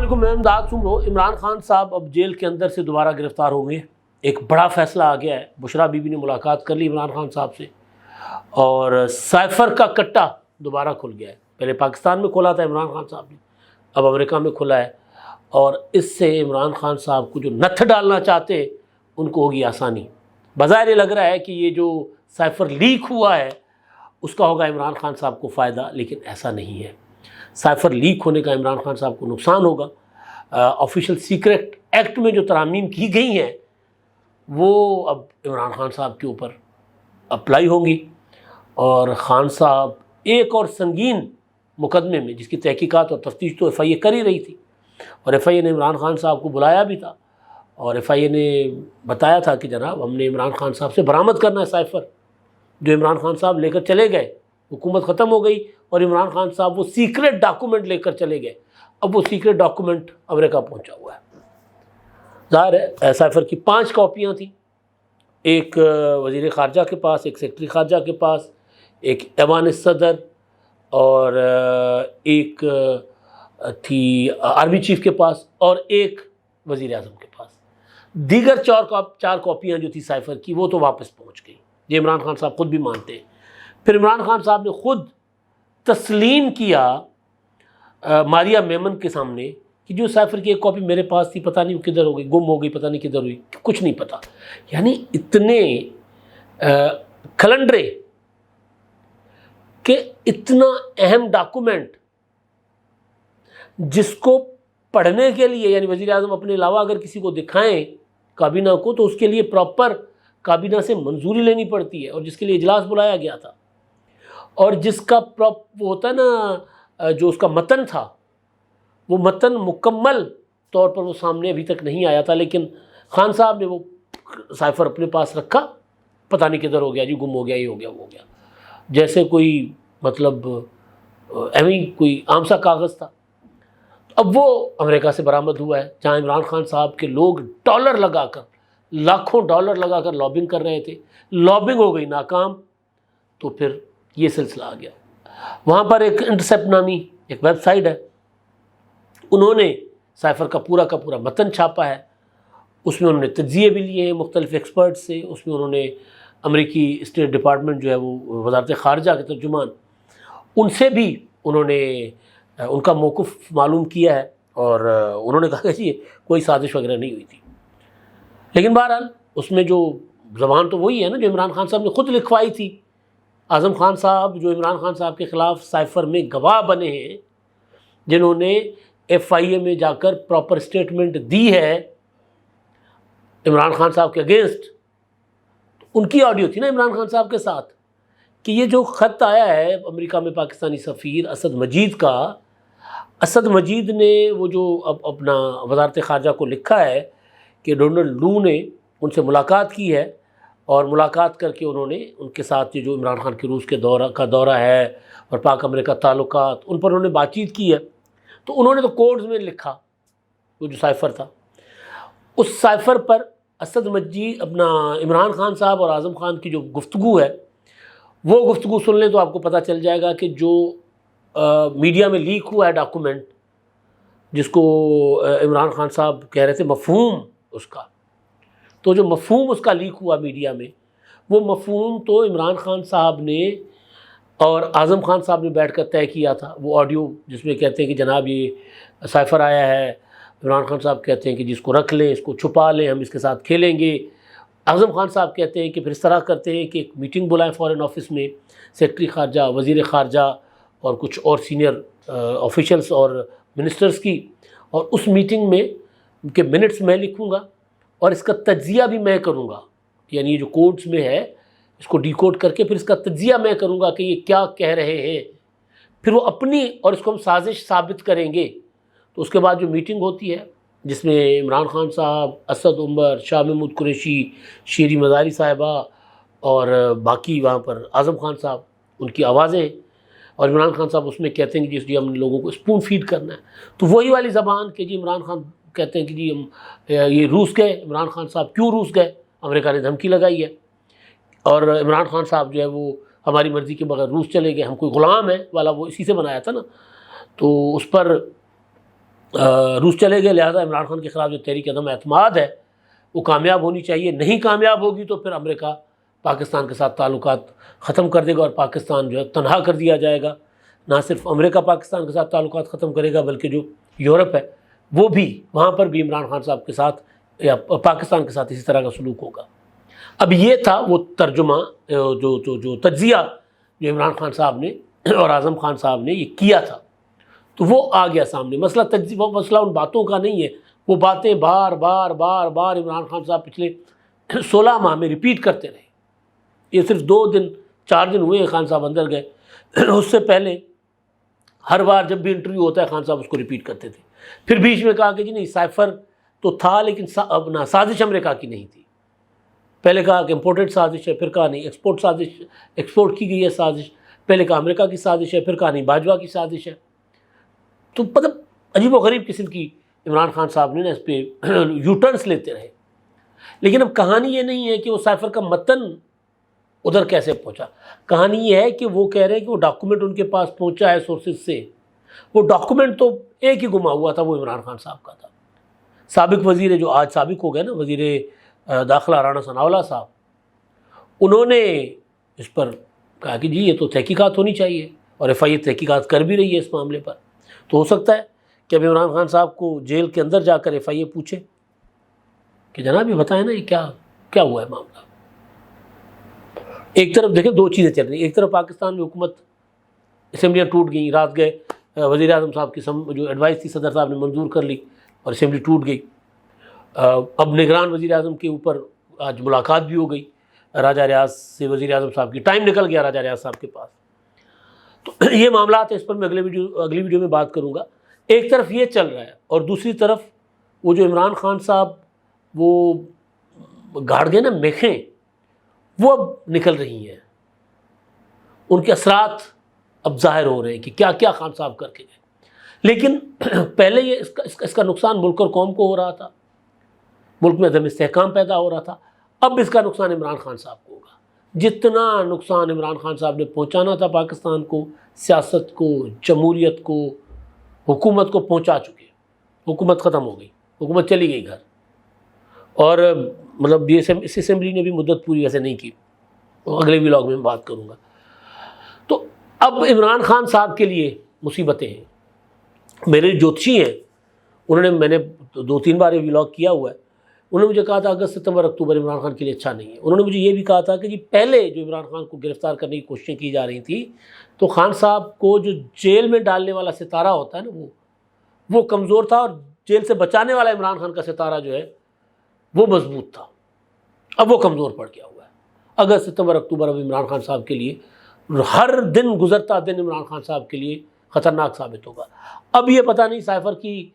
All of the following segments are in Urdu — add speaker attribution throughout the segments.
Speaker 1: علیکم، میں امداد سمرو۔ عمران خان صاحب اب جیل کے اندر سے دوبارہ گرفتار ہوں گے۔ ایک بڑا فیصلہ آ گیا ہے۔ بشرا بی بی نے ملاقات کر لی عمران خان صاحب سے، اور سائفر کا کٹا دوبارہ کھل گیا ہے۔ پہلے پاکستان میں کھولا تھا عمران خان صاحب نے، اب امریکہ میں کھلا ہے، اور اس سے عمران خان صاحب کو جو نتھ ڈالنا چاہتے ان کو ہوگی آسانی۔ بظاہر یہ لگ رہا ہے کہ یہ جو سائفر لیک ہوا ہے اس کا ہوگا عمران خان صاحب کو فائدہ، لیکن ایسا نہیں ہے۔ سائفر لیک ہونے کا عمران خان صاحب کو نقصان ہوگا۔ آفیشیل سیکرٹ ایکٹ میں جو ترامیم کی گئی ہیں وہ اب عمران خان صاحب کے اوپر اپلائی ہوں گی، اور خان صاحب ایک اور سنگین مقدمے میں، جس کی تحقیقات اور تفتیش تو ایف آئی اے کر ہی رہی تھی، اور ایف آئی اے نے عمران خان صاحب کو بلایا بھی تھا، اور ایف آئی اے نے بتایا تھا کہ جناب ہم نے عمران خان صاحب سے برآمد کرنا ہے سائفر، جو عمران خان صاحب لے کر چلے گئے۔ حکومت ختم ہو گئی اور عمران خان صاحب وہ سیکرٹ ڈاکومنٹ لے کر چلے گئے۔ اب وہ سیکرٹ ڈاکومنٹ امریکہ پہنچا ہوا ہے۔ ظاہر ہے سائفر کی 5 کاپیاں تھیں، ایک وزیر خارجہ کے پاس، ایک سیکرٹری خارجہ کے پاس، ایک ایوان صدر، اور ایک تھی آرمی چیف کے پاس، اور ایک وزیر اعظم کے پاس۔ دیگر 4 کاپیاں جو تھی سائفر کی وہ تو واپس پہنچ گئی، یہ عمران خان صاحب خود بھی مانتے ہیں۔ پھر عمران خان صاحب نے خود تسلیم کیا ماریا میمن کے سامنے کہ جو سائفر کی ایک کاپی میرے پاس تھی، پتہ نہیں وہ کدھر ہو گئی، گم ہو گئی، پتہ نہیں کدھر ہوئی، کچھ نہیں پتہ۔ یعنی اتنے کھلنڈرے کہ اتنا اہم ڈاکومنٹ جس کو پڑھنے کے لیے، یعنی وزیر اعظم اپنے علاوہ اگر کسی کو دکھائیں کابینہ کو، تو اس کے لیے پراپر کابینہ سے منظوری لینی پڑتی ہے، اور جس کے لیے اجلاس بلایا گیا تھا، اور جس کا وہ ہوتا ہے نا، جو اس کا متن تھا، وہ متن مکمل طور پر وہ سامنے ابھی تک نہیں آیا تھا، لیکن خان صاحب نے وہ سائفر اپنے پاس رکھا، پتہ نہیں کدھر ہو گیا جی، گم ہو گیا، یہ ہو گیا، وہ ہو گیا، جیسے کوئی مطلب ایویں کوئی عام سا کاغذ تھا۔ اب وہ امریکہ سے برآمد ہوا ہے، جہاں عمران خان صاحب کے لوگ ڈالر لگا کر، لاکھوں ڈالر لگا کر لابنگ کر رہے تھے، لابنگ ہو گئی ناکام، تو پھر یہ سلسلہ آ گیا۔ وہاں پر ایک انٹرسیپٹ نامی ایک ویب سائٹ ہے، انہوں نے سائفر کا پورا متن چھاپا ہے۔ اس میں انہوں نے تجزیے بھی لیے ہیں مختلف ایکسپرٹ سے، اس میں انہوں نے امریکی اسٹیٹ ڈپارٹمنٹ جو ہے وہ وزارت خارجہ کے ترجمان، ان سے بھی انہوں نے ان کا موقف معلوم کیا ہے، اور انہوں نے کہا کہ جی کوئی سازش وغیرہ نہیں ہوئی تھی۔ لیکن بہرحال اس میں جو زبان تو وہی ہے نا جو عمران خان صاحب نے خود لکھوائی تھی۔ اعظم خان صاحب جو عمران خان صاحب کے خلاف سائفر میں گواہ بنے ہیں، جنہوں نے ایف آئی اے میں جا کر پراپر اسٹیٹمنٹ دی ہے عمران خان صاحب کے اگینسٹ، ان کی آڈیو تھی نا عمران خان صاحب کے ساتھ، کہ یہ جو خط آیا ہے امریکہ میں پاکستانی سفیر اسد مجید کا، اسد مجید نے وہ جو اپنا وزارت خارجہ کو لکھا ہے کہ ڈونلڈ لو نے ان سے ملاقات کی ہے، اور ملاقات کر کے انہوں نے ان کے ساتھ جو عمران خان کے روس کے دورہ ہے اور پاک امریکہ تعلقات، ان پر انہوں نے بات چیت کی ہے۔ تو انہوں نے تو کوڈز میں لکھا، وہ جو سائفر تھا، اس سائفر پر اسد مجید اپنا عمران خان صاحب اور اعظم خان کی جو گفتگو ہے، وہ گفتگو سن لیں تو آپ کو پتہ چل جائے گا کہ جو میڈیا میں لیک ہوا ہے ڈاکومنٹ، جس کو عمران خان صاحب کہہ رہے تھے مفہوم اس کا، تو جو مفہوم اس کا لیک ہوا میڈیا میں، وہ مفہوم تو عمران خان صاحب نے اور اعظم خان صاحب نے بیٹھ کر طے کیا تھا۔ وہ آڈیو جس میں کہتے ہیں کہ جناب یہ سائفر آیا ہے، عمران خان صاحب کہتے ہیں کہ جس کو رکھ لیں، اس کو چھپا لیں، ہم اس کے ساتھ کھیلیں گے۔ اعظم خان صاحب کہتے ہیں کہ پھر اس طرح کرتے ہیں کہ ایک میٹنگ بلائیں فارن آفس میں، سیکرٹری خارجہ، وزیر خارجہ اور کچھ اور سینئر آفیشلس اور منسٹرز کی، اور اس میٹنگ میں کے منٹس میں لکھوں گا، اور اس کا تجزیہ بھی میں کروں گا، یعنی یہ جو کوڈز میں ہے اس کو ڈی کوڈ کر کے پھر اس کا تجزیہ میں کروں گا کہ یہ کیا کہہ رہے ہیں، پھر وہ اپنی، اور اس کو ہم سازش ثابت کریں گے۔ تو اس کے بعد جو میٹنگ ہوتی ہے جس میں عمران خان صاحب، اسد عمر، شاہ محمود قریشی، شیری مزاری صاحبہ اور باقی وہاں پر اعظم خان صاحب، ان کی آوازیں ہیں، اور عمران خان صاحب اس میں کہتے ہیں کہ جی ہم لوگوں کو اسپون فیڈ کرنا ہے، تو وہی والی زبان کہ جی عمران خان کہتے ہیں کہ جی ہم یہ روس گئے، عمران خان صاحب کیوں روس گئے، امریکہ نے دھمکی لگائی ہے، اور عمران خان صاحب جو ہے وہ ہماری مرضی کے بغیر روس چلے گئے، ہم کوئی غلام ہیں والا وہ اسی سے بنایا تھا نا، تو اس پر روس چلے گئے، لہٰذا عمران خان کے خلاف جو تحریک عدم اعتماد ہے وہ کامیاب ہونی چاہیے، نہیں کامیاب ہوگی تو پھر امریکہ پاکستان کے ساتھ تعلقات ختم کر دے گا اور پاکستان جو ہے تنہا کر دیا جائے گا۔ نہ صرف امریکہ پاکستان کے ساتھ تعلقات ختم کرے گا بلکہ جو یورپ ہے وہ بھی، وہاں پر بھی عمران خان صاحب کے ساتھ یا پاکستان کے ساتھ اسی طرح کا سلوک ہوگا۔ اب یہ تھا وہ ترجمہ جو تجزیہ جو عمران خان صاحب نے اور اعظم خان صاحب نے یہ کیا تھا، تو وہ آ گیا سامنے۔ مسئلہ تجزیہ، وہ مسئلہ ان باتوں کا نہیں ہے، وہ باتیں بار بار بار بار عمران خان صاحب پچھلے 16 ماہ میں ریپیٹ کرتے رہے۔ یہ صرف 2 دن 4 دن ہوئے خان صاحب اندر گئے، اس سے پہلے ہر بار جب بھی انٹرویو ہوتا ہے خان صاحب اس کو ریپیٹ کرتے تھے۔ پھر بیچ میں کہا کہ جی نہیں، سائفر تو تھا لیکن اپنا سازش امریکہ کی نہیں تھی۔ پہلے کہا کہ امپورٹڈ سازش ہے، پھر کہا نہیں ایکسپورٹ سازش، ایکسپورٹ کی گئی ہے سازش، پہلے کہا امریکہ کی سازش ہے، پھر کہا نہیں باجوہ کی سازش ہے۔ تو مطلب عجیب و غریب قسم کی عمران خان صاحب نے اس پہ یو ٹرنس لیتے رہے۔ لیکن اب کہانی یہ نہیں ہے کہ وہ سائفر کا متن ادھر کیسے پہنچا، کہانی یہ ہے کہ وہ کہہ رہے ہیں کہ وہ ڈاکومنٹ ان کے پاس پہنچا ہے سورسز سے۔ وہ ڈاکومنٹ تو ایک ہی گما ہوا تھا، وہ عمران خان صاحب کا تھا۔ سابق وزیر، جو آج سابق ہو گئے نا، وزیر داخلہ رانا ثناءاللہ صاحب، انہوں نے اس پر کہا کہ جی یہ تو تحقیقات ہونی چاہیے، اور ایف آئی اے تحقیقات کر بھی رہی ہے اس معاملے پر۔ تو ہو سکتا ہے کہ اب عمران خان صاحب کو جیل کے اندر جا کر ایف آئی اے پوچھے کہ جناب یہ بتائیں نا یہ کیا ہوا ہے معاملہ۔ ایک طرف دیکھیں 2 چیزیں چل رہی ہیں، ایک طرف پاکستان میں حکومت، اسمبلیاں ٹوٹ گئیں، رات گئے وزیر اعظم صاحب کی جو ایڈوائس تھی صدر صاحب نے منظور کر لی اور اسمبلی ٹوٹ گئی۔ اب نگران وزیر اعظم کے اوپر آج ملاقات بھی ہو گئی راجہ ریاض سے وزیر اعظم صاحب کی، ٹائم نکل گیا راجہ ریاض صاحب کے پاس۔ تو یہ معاملات ہیں، اس پر میں اگلی ویڈیو میں بات کروں گا۔ ایک طرف یہ چل رہا ہے اور دوسری طرف وہ جو عمران خان صاحب وہ گاڑ گئے نا میخیں، وہ اب نکل رہی ہیں، ان کے اثرات اب ظاہر ہو رہے ہیں کہ کیا کیا خان صاحب کر کے گئے۔ لیکن پہلے یہ اس کا نقصان ملک اور قوم کو ہو رہا تھا، ملک میں عدم استحکام پیدا ہو رہا تھا۔ اب اس کا نقصان عمران خان صاحب کو ہوگا۔ جتنا نقصان عمران خان صاحب نے پہنچانا تھا پاکستان کو، سیاست کو، جمہوریت کو، حکومت کو پہنچا چکے۔ حکومت ختم ہو گئی، حکومت چلی گئی گھر، اور مطلب یہ اس اسمبلی نے بھی مدت پوری ویسے نہیں کی، اگلے ولاگ میں بات کروں گا۔ تو اب عمران خان صاحب کے لیے مصیبتیں ہیں۔ میرے جوتشی ہیں، میں نے 2-3 بار یہ ولاگ کیا ہوا ہے، انہوں نے مجھے کہا تھا اگست ستمبر اکتوبر عمران خان کے لیے اچھا نہیں ہے۔ انہوں نے مجھے یہ بھی کہا تھا کہ جی پہلے جو عمران خان کو گرفتار کرنے کی کوششیں کی جا رہی تھیں تو خان صاحب کو جو جیل میں ڈالنے والا ستارہ ہوتا ہے نا وہ کمزور تھا، اور جیل سے بچانے والا عمران خان کا ستارہ جو ہے وہ مضبوط تھا۔ اب وہ کمزور پڑ گیا ہوا ہے۔ اگست ستمبر اکتوبر اب عمران خان صاحب کے لیے، ہر دن گزرتا دن عمران خان صاحب کے لیے خطرناک ثابت ہوگا۔ اب یہ پتہ نہیں سائفر کی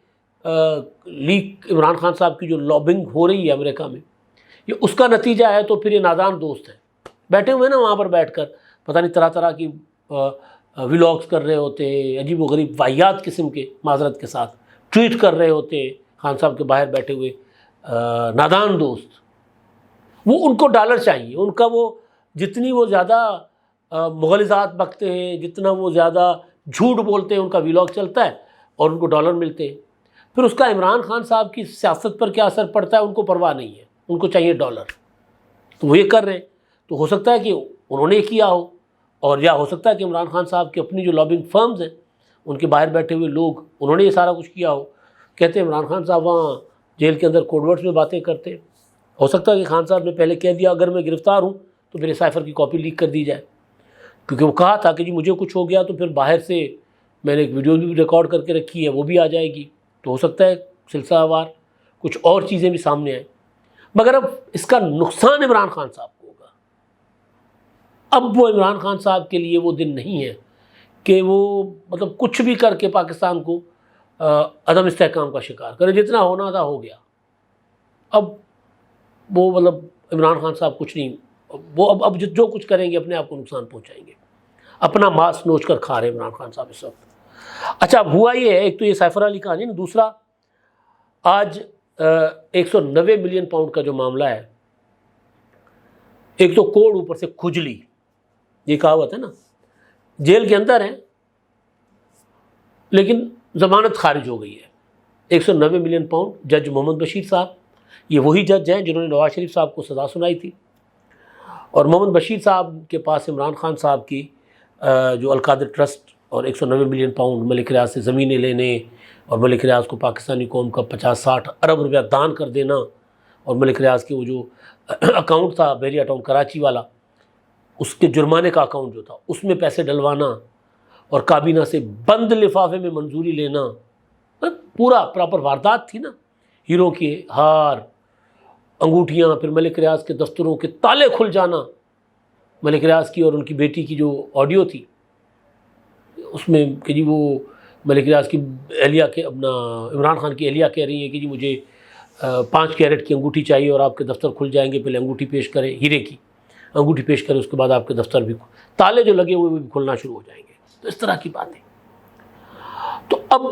Speaker 1: لیک، عمران خان صاحب کی جو لابنگ ہو رہی ہے امریکہ میں، یہ اس کا نتیجہ ہے تو پھر یہ نادان دوست ہیں بیٹھے ہوئے نا وہاں پر بیٹھ کر پتہ نہیں طرح طرح کی ولاگز کر رہے ہوتے ہیں، عجیب و غریب واحیات قسم کے، معذرت کے ساتھ ٹویٹ کر رہے ہوتے ہیں خان صاحب کے باہر بیٹھے ہوئے نادان دوست۔ وہ ان کو ڈالر چاہیے، ان کا وہ جتنی وہ زیادہ مغالطات بکتے ہیں، جتنا وہ زیادہ جھوٹ بولتے ہیں، ان کا ولاگ چلتا ہے اور ان کو ڈالر ملتے ہیں۔ پھر اس کا عمران خان صاحب کی سیاست پر کیا اثر پڑتا ہے ان کو پرواہ نہیں ہے، ان کو چاہیے ڈالر، تو وہ یہ کر رہے ہیں۔ تو ہو سکتا ہے کہ انہوں نے کیا ہو، اور یا ہو سکتا ہے کہ عمران خان صاحب کی اپنی جو لابنگ فرمز ہیں ان کے باہر بیٹھے ہوئے لوگ، انہوں نے یہ سارا کچھ کیا ہو۔ کہتے ہیں عمران خان صاحب وہاں جیل کے اندر کوڈ ورڈز میں باتیں کرتے، ہو سکتا ہے کہ خان صاحب نے پہلے کہہ دیا اگر میں گرفتار ہوں تو پھر سائفر کی کاپی لیک کر دی جائے، کیونکہ وہ کہا تھا کہ جی مجھے کچھ ہو گیا تو پھر باہر سے میں نے ایک ویڈیو بھی ریکارڈ کر کے رکھی ہے، وہ بھی آ جائے گی، تو ہو سکتا ہے سلسلہ وار کچھ اور چیزیں بھی سامنے آئیں۔ مگر اب اس کا نقصان عمران خان صاحب کو ہوگا۔ اب وہ عمران خان صاحب کے لیے وہ دن نہیں ہے کہ وہ مطلب کچھ بھی کر کے پاکستان کو عدم استحکام کا شکار کرے، جتنا ہونا تھا ہو گیا۔ اب وہ مطلب عمران خان صاحب کچھ نہیں، وہ اب جو کچھ کریں گے اپنے آپ کو نقصان پہنچائیں گے، اپنا ماس نوچ کر کھا رہے عمران خان صاحب اس وقت۔ اچھا اب ہوا یہ ہے، ایک تو یہ سائفر علی کہانی نا، دوسرا آج 190 ملین پاؤنڈ کا جو معاملہ ہے، ایک تو کوڑ اوپر سے کھجلی، یہ کہاوت ہے نا، جیل کے اندر ہیں لیکن ضمانت خارج ہو گئی ہے، 190 ملین پاؤنڈ جج محمد بشیر صاحب، یہ وہی جج ہیں جنہوں نے نواز شریف صاحب کو سزا سنائی تھی، اور محمد بشیر صاحب کے پاس عمران خان صاحب کی جو القادر ٹرسٹ اور 190 ملین پاؤنڈ ملک ریاض سے زمینیں لینے اور ملک ریاض کو پاکستانی قوم کا 50-60 ارب روپیہ دان کر دینا، اور ملک ریاض کے وہ جو اکاؤنٹ تھا بیریا ٹاؤن کراچی والا، اس کے جرمانے کا اکاؤنٹ جو تھا اس میں پیسے ڈلوانا اور کابینہ سے بند لفافے میں منظوری لینا، پورا پراپر واردات تھی نا، ہیروں کے ہار، انگوٹھیاں، پھر ملک ریاض کے دفتروں کے تالے کھل جانا، ملک ریاض کی اور ان کی بیٹی کی جو آڈیو تھی اس میں کہ جی وہ ملک ریاض کی اہلیہ کے اپنا عمران خان کی اہلیہ کہہ رہی ہیں کہ جی مجھے 5 کیرٹ کی انگوٹھی چاہیے اور آپ کے دفتر کھل جائیں گے، پہلے انگوٹھی پیش کریں، ہیرے کی انگوٹھی پیش کریں، اس کے بعد آپ کے دفتر بھی تالے جو لگے ہوئے بھی کھلنا شروع ہو جائیں گے۔ تو اس طرح کی باتیں۔ تو اب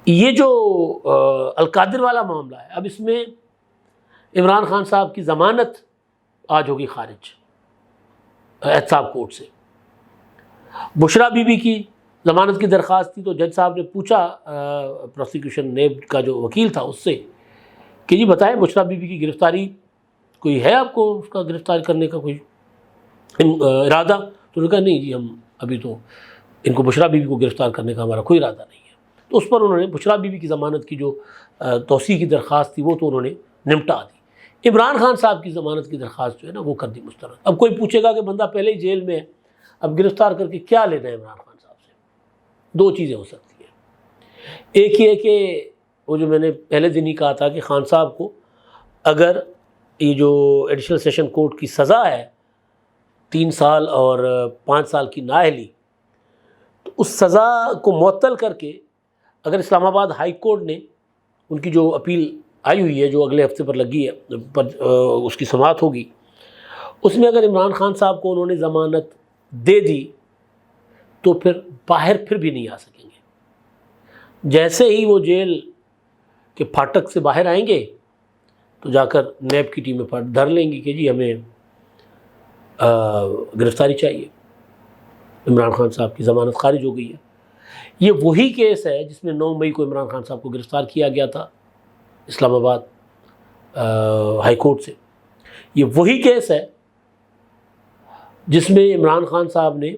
Speaker 1: یہ جو القادر والا معاملہ ہے، اب اس میں عمران خان صاحب کی ضمانت آج ہوگی خارج احتساب کورٹ سے۔ بشرا بی بی کی ضمانت کی درخواست تھی، تو جج صاحب نے پوچھا پروسیکیوشن نیب کا جو وکیل تھا اس سے کہ جی بتائیں بشرا بی بی کی گرفتاری کوئی ہے آپ کو اس کا گرفتار کرنے کا کوئی ارادہ؟ تو انہوں نے کہا نہیں جی ہم ابھی تو ان کو بشرا بی بی کو گرفتار کرنے کا ہمارا کوئی ارادہ نہیں ہے۔ تو اس پر انہوں نے بشرا بی بی کی ضمانت کی جو توسیع کی درخواست تھی وہ تو انہوں نے نمٹا دی۔ عمران خان صاحب کی ضمانت کی درخواست جو ہے نا وہ کر دی مسترد۔ اب کوئی پوچھے گا کہ بندہ پہلے ہی جیل میں ہے، اب گرفتار کر کے کیا لینا ہے عمران خان صاحب سے؟ 2 چیزیں ہو سکتی ہیں۔ ایک یہ کہ وہ جو میں نے پہلے دن ہی کہا تھا کہ خان صاحب کو اگر یہ جو ایڈیشنل سیشن کورٹ کی سزا ہے 3 سال اور 5 سال کی نااہلی، تو اس سزا کو معطل کر کے اگر اسلام آباد ہائی کورٹ نے ان کی جو اپیل آئی ہوئی ہے جو اگلے ہفتے پر لگی ہے پر اس کی سماعت ہوگی، اس میں اگر عمران خان صاحب کو انہوں نے ضمانت دے دی تو پھر باہر پھر بھی نہیں آ سکیں گے۔ جیسے ہی وہ جیل کے پھاٹک سے باہر آئیں گے تو جا کر نیب کی ٹیمیں دھر لیں گی کہ جی ہمیں گرفتاری چاہیے، عمران خان صاحب کی ضمانت خارج ہو گئی ہے۔ یہ وہی کیس ہے جس میں 9 مئی کو عمران خان صاحب کو گرفتار کیا گیا تھا اسلام آباد ہائی کورٹ سے۔ یہ وہی کیس ہے جس میں عمران خان صاحب نے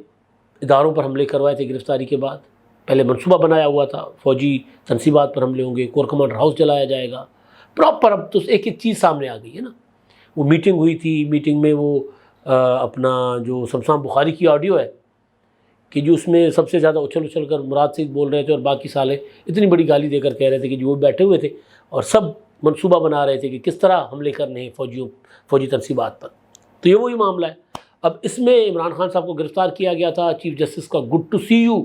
Speaker 1: اداروں پر حملے کروائے تھے گرفتاری کے بعد۔ پہلے منصوبہ بنایا ہوا تھا فوجی تنصیبات پر حملے ہوں گے، کور کمانڈر ہاؤس جلایا جائے گا، پراپر اب تو ایک ایک چیز سامنے آ گئی ہے نا۔ وہ میٹنگ ہوئی تھی، میٹنگ میں وہ اپنا جو شمشان بخاری کی آڈیو ہے کہ جو اس میں سب سے زیادہ اچھل کر مراد سعید بول رہے تھے اور باقی سالے اتنی بڑی گالی دے کر کہہ رہے تھے کہ جو وہ بیٹھے ہوئے تھے اور سب منصوبہ بنا رہے تھے کہ کس طرح حملے کرنے ہیں فوجی تنصیبات پر۔ تو یہ وہی معاملہ ہے۔ اب اس میں عمران خان صاحب کو گرفتار کیا گیا تھا، چیف جسٹس کا گڈ ٹو سی یو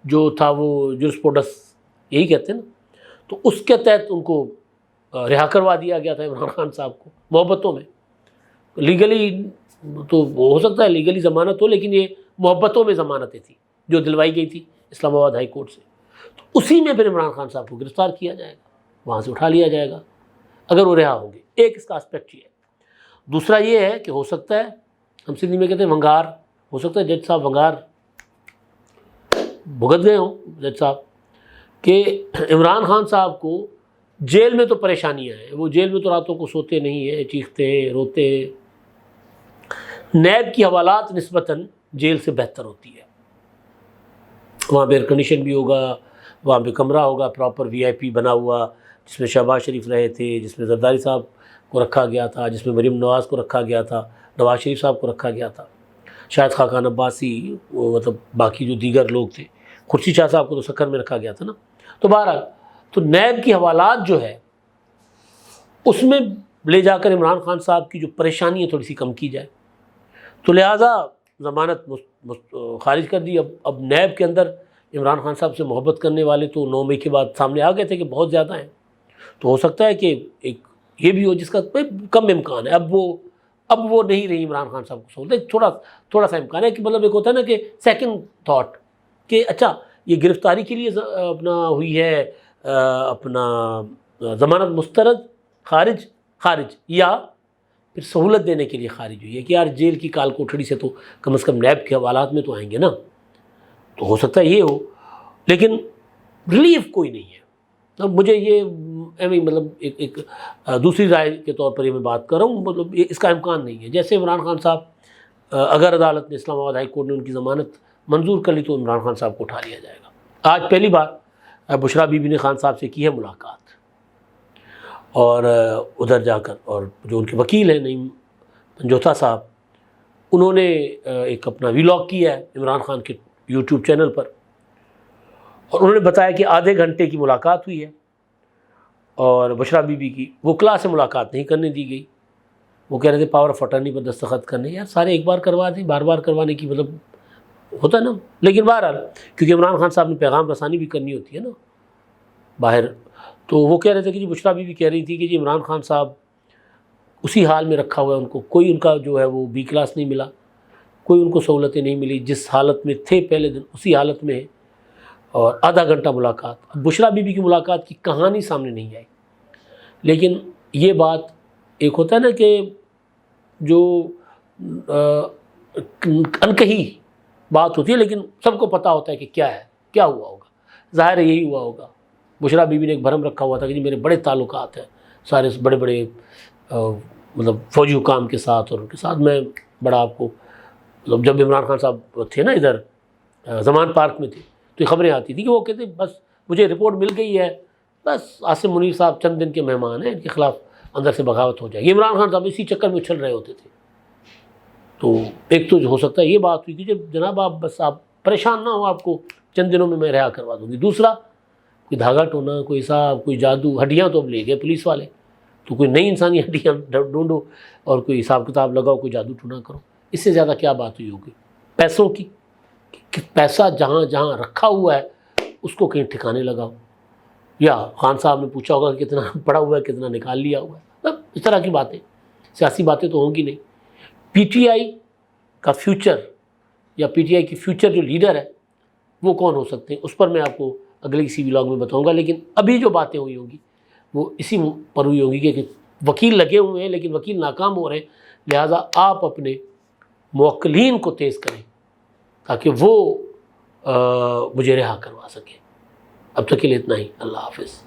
Speaker 1: جو تھا وہ جورسپوڈس یہی کہتے ہیں نا، تو اس کے تحت ان کو رہا کروا دیا گیا تھا عمران خان صاحب کو محبتوں میں۔ لیگلی تو ہو سکتا ہے لیگلی ضمانت ہو، لیکن یہ محبتوں میں ضمانتیں تھیں جو دلوائی گئی تھی اسلام آباد ہائی کورٹ سے۔ تو اسی میں پھر عمران خان صاحب کو گرفتار کیا جائے گا، وہاں سے اٹھا لیا جائے گا اگر وہ رہا ہوں گے۔ ایک اس کا اسپیکٹ یہ ہے۔ دوسرا یہ ہے کہ ہو سکتا ہے، ہم سندھی میں کہتے ہیں ونگار، ہو سکتا ہے جج صاحب ونگار بھگت گئے ہوں جج صاحب کہ عمران خان صاحب کو جیل میں تو پریشانیاں ہیں، وہ جیل میں تو راتوں کو سوتے نہیں ہیں، چیختے ہیں، روتے ہیں۔ نیب کی حوالات نسبتاً جیل سے بہتر ہوتی ہے، وہاں پہ ایئر کنڈیشن بھی ہوگا، وہاں پہ کمرہ ہوگا پراپر وی آئی پی بنا ہوا جس میں شہباز شریف رہے تھے، جس میں زرداری صاحب کو رکھا گیا تھا، جس میں مریم نواز کو رکھا گیا تھا، نواز شریف صاحب کو رکھا گیا تھا، شاہد خاقان عباسی، مطلب باقی جو دیگر لوگ تھے، خورشید شاہ صاحب کو تو سکھر میں رکھا گیا تھا نا۔ تو بہرحال تو نیب کی حوالات جو ہے اس میں لے جا کر عمران خان صاحب کی جو پریشانی ہے تھوڑی سی کم کی جائے، تو لہٰذا ضمانت خارج کر دی۔ اب نیب کے اندر عمران خان صاحب سے محبت کرنے والے تو 9 مئی کے بعد سامنے آ گئے تھے کہ بہت زیادہ ہیں، تو ہو سکتا ہے کہ ایک یہ بھی ہو جس کا کم امکان ہے، اب وہ نہیں رہی عمران خان صاحب کو سہولت، تھوڑا سا امکان ہے کہ مطلب ایک ہوتا ہے نا کہ سیکنڈ تھاٹ کہ اچھا یہ گرفتاری کے لیے اپنا ہوئی ہے اپنا ضمانت مسترد خارج یا پھر سہولت دینے کے لیے خارج ہوئی ہے کہ یار جیل کی کال کوٹڑی سے تو کم از کم نیب کے حوالات میں تو آئیں گے نا، تو ہو سکتا ہے یہ ہو، لیکن ریلیف کوئی نہیں ہے۔ اب مجھے یہ مطلب ایک دوسری رائے کے طور پر یہ میں بات کر رہا ہوں، مطلب اس کا امکان نہیں ہے. جیسے عمران خان صاحب اگر عدالت نے اسلام آباد ہائی کورٹ نے ان کی ضمانت منظور کر لی تو عمران خان صاحب کو اٹھا لیا جائے گا. آج پہلی بار بشریٰ بی بی نے خان صاحب سے کی ہے ملاقات، اور ادھر جا کر، اور جو ان کے وکیل ہیں نعیم پنجوتا صاحب، انہوں نے ایک اپنا ویلاگ کیا ہے عمران خان کے یوٹیوب چینل پر، اور انہوں نے بتایا کہ آدھے گھنٹے کی ملاقات ہوئی ہے، اور بشریٰ بی بی کی وکلاء سے ملاقات نہیں کرنے دی گئی. وہ کہہ رہے تھے پاور آف اٹرنی پر دستخط کرنے. یار سارے ایک بار کروا دیں، بار بار کروانے کی مطلب ہوتا ہے نا. لیکن بہرحال کیونکہ عمران خان صاحب نے پیغام رسانی بھی کرنی ہوتی ہے نا باہر، تو وہ کہہ رہے تھے کہ جی بشریٰ بی بی کہہ رہی تھی کہ جی عمران خان صاحب اسی حال میں رکھا ہوا ہے، ان کو کوئی ان کا جو ہے وہ بی کلاس نہیں ملا، کوئی ان کو سہولتیں نہیں ملی، جس حالت میں تھے پہلے دن اسی حالت میں ہے. اور آدھا گھنٹہ ملاقات. اب بشریٰ بی بی کی ملاقات کی کہانی سامنے نہیں آئی، لیکن یہ بات ایک ہوتا ہے نا کہ جو انکہی بات ہوتی ہے، لیکن سب کو پتہ ہوتا ہے کہ کیا ہے، کیا ہوا ہوگا. ظاہر ہے یہی ہوا ہوگا. بشریٰ بی بی نے ایک بھرم رکھا ہوا تھا کہ جی میرے بڑے تعلقات ہیں سارے بڑے بڑے مطلب فوجی حکام کے ساتھ، اور ان کے ساتھ میں بڑا آپ کو مطلب جب عمران خان صاحب تھے نا ادھر زمان پارک میں تھے تو یہ خبریں آتی تھیں کہ وہ کہتے بس مجھے رپورٹ مل گئی ہے، بس عاصم منیر صاحب چند دن کے مہمان ہیں، ان کے خلاف اندر سے بغاوت ہو جائے گی. عمران خان صاحب اسی چکر میں اچھل رہے ہوتے تھے. تو ایک تو ہو سکتا ہے یہ بات ہوئی کہ جب جناب آپ بس آپ پریشان نہ ہو، آپ کو چند دنوں میں رہا کروا دوں گی. دوسرا کوئی دھاگا ٹونا، کوئی حساب، کوئی جادو. ہڈیاں تو اب لے گئے پولیس والے، تو کوئی نئی انسانی ہڈیاں ڈھونڈو اور کوئی حساب کتاب لگاؤ، کوئی جادو ٹونا کرو. اس سے زیادہ کیا بات ہوئی ہوگی؟ پیسوں کی، کہ پیسہ جہاں جہاں رکھا ہوا ہے اس کو کہیں ٹھکانے لگاؤ. یا خان صاحب نے پوچھا ہوگا کہ کتنا پڑا ہوا ہے، کتنا نکال لیا ہوا ہے. اس طرح کی باتیں، سیاسی باتیں تو ہوں گی نہیں. پی ٹی آئی کا فیوچر یا پی ٹی آئی کی فیوچر جو لیڈر ہے وہ کون ہو سکتے ہیں، اس پر میں آپ کو اگلے کسی ولاگ میں بتاؤں گا. لیکن ابھی جو باتیں ہوئی ہوں گی وہ اسی پر ہوئی ہوں گی کہ وکیل لگے ہوئے ہیں لیکن وکیل ناکام ہو رہے ہیں. لہٰذا آپ اپنے موکلین کو تیز کریں تاکہ وہ مجھے رہا کروا سکیں. اب تک کے لیے اتنا ہی. اللہ حافظ.